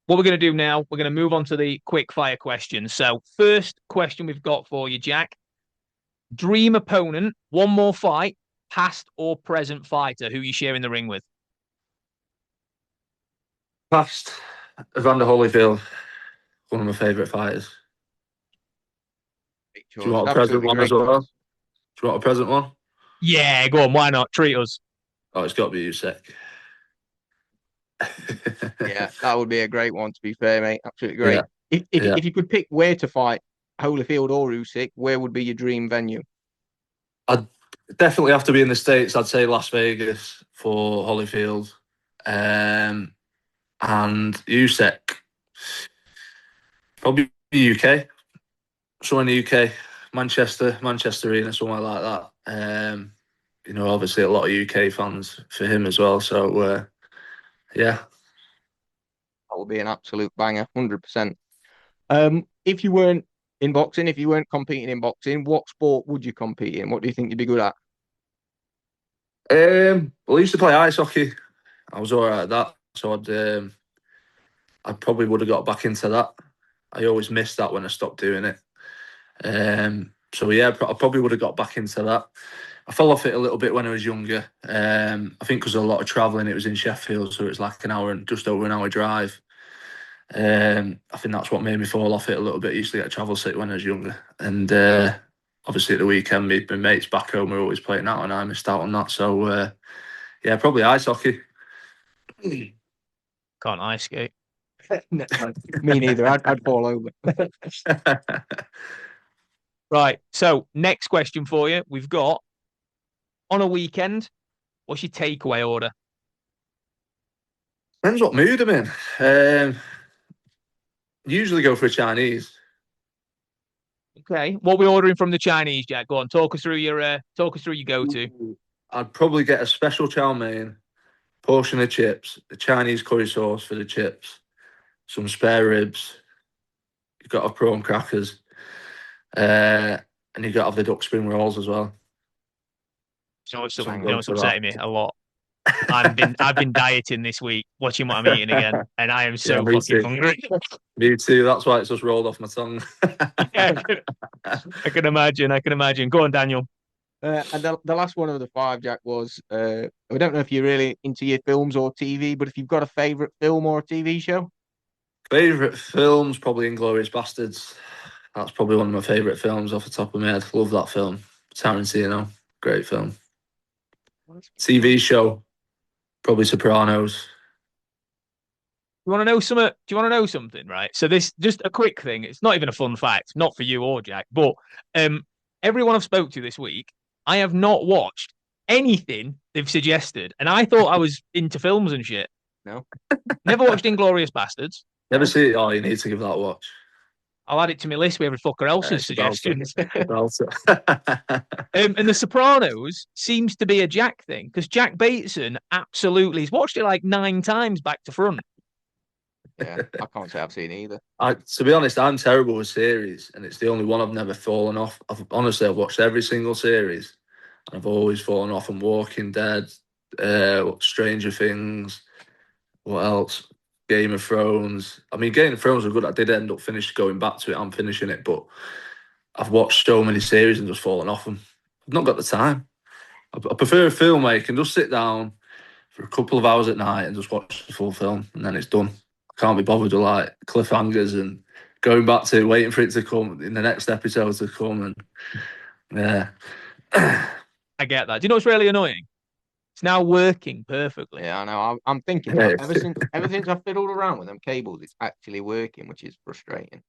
what we're going to do now, we're going to move on to the quick fire questions. So, first question we've got for you, Jack. Dream opponent, one more fight, past or present fighter who you share in the ring with? Past Evander Holyfield, one of my favourite fighters. Great Do you choice. want a present Absolutely one as great well? choice. Do you want a present one? Yeah, go on. Why not? Treat us. Oh, it's got to be Usyk. Yeah, that would be a great one, to be fair, mate. Absolutely Yeah, great. If yeah. if you could pick where to fight, Holyfield or Usyk, where would be your dream venue? I'd definitely have to be in the States. I'd say Las Vegas for Holyfield. Um, and Usyk, probably the UK. Somewhere in the UK, Manchester Arena, somewhere like that. Obviously a lot of UK fans for him as well. So yeah, That would be an absolute banger, 100%. If you weren't in boxing, if you weren't competing in boxing, what sport would you compete in? What do you think you'd be good at? well, I used to play ice hockey. I was all right at that, so I probably would have got back into that. I always missed that when I stopped doing it. So yeah, I probably would have got back into that. I fell off it a little bit when I was younger. I think because of a lot of travelling, it was in Sheffield, so it was like an hour and just over an hour drive. I think that's what made me fall off it a little bit. I used to get travel sick when I was younger, and obviously at the weekend, my mates back home were always playing out, and I missed out on that. So yeah, probably ice hockey. Can't ice skate. No, me neither. I'd fall over. Right. So, next question for you. We've got on a weekend, what's your takeaway order? Depends what mood I'm in. Usually go for a Chinese. Okay. What we ordering from the Chinese, Jack? Go on. Talk us through your go-to. I'd probably get a special chow mein, portion of chips, a Chinese curry sauce for the chips, some spare ribs. You've got to have prawn crackers, and you've got to have the duck spring rolls as well. Some You know Banger. go what's for that. upsetting me a lot? I've been dieting this week, watching what I'm eating again, and I am Yeah, so me fucking too. hungry. Me too. That's why it's just rolled off my tongue. Yeah, I can imagine. I can imagine. Go on, Daniel. And the last one of the five, Jack, was I don't know if you're really into your films or TV, but if you've got a favorite film or a TV show. Favorite films, probably Inglorious Bastards. That's probably one of my favorite films off the top of my head. Love that film. Tarantino, great film. TV show, probably Sopranos. You want to know something? Do you want to know something? Right. So this just a quick thing. It's not even a fun fact, not for you or Jack, but um, everyone I've spoke to this week, I have not watched anything they've suggested, and I thought I was into films and shit. No, Never watched Inglorious Bastards. Never no. see it? Oh, you need to give that a watch. I'll add it to my list with every fucker else's It's about it. suggestions. About it. And The Sopranos seems to be a Jack thing because Jack Bateson absolutely he's watched it like 9 times back to front. Yeah, I can't say I've seen either. To be honest, I'm terrible with series, and it's the only one I've never fallen off. I've watched every single series, and I've always fallen off. And Walking Dead, Stranger Things, what else? Game of Thrones. I mean, Game of Thrones was good. I did end up going back to it. I'm finishing it, but I've watched so many series and just fallen off them. I've not got the time. I prefer a film where you can just sit down for a couple of hours at night and just watch the full film, and then it's done. I can't be bothered with like cliffhangers and going back to waiting for it to come in the next episode to come. And yeah, I get that. Do you know what's really annoying? It's now working perfectly. Yeah, I know. I'm thinking yeah, that ever since I fiddled around with them cables, it's actually working, which is frustrating.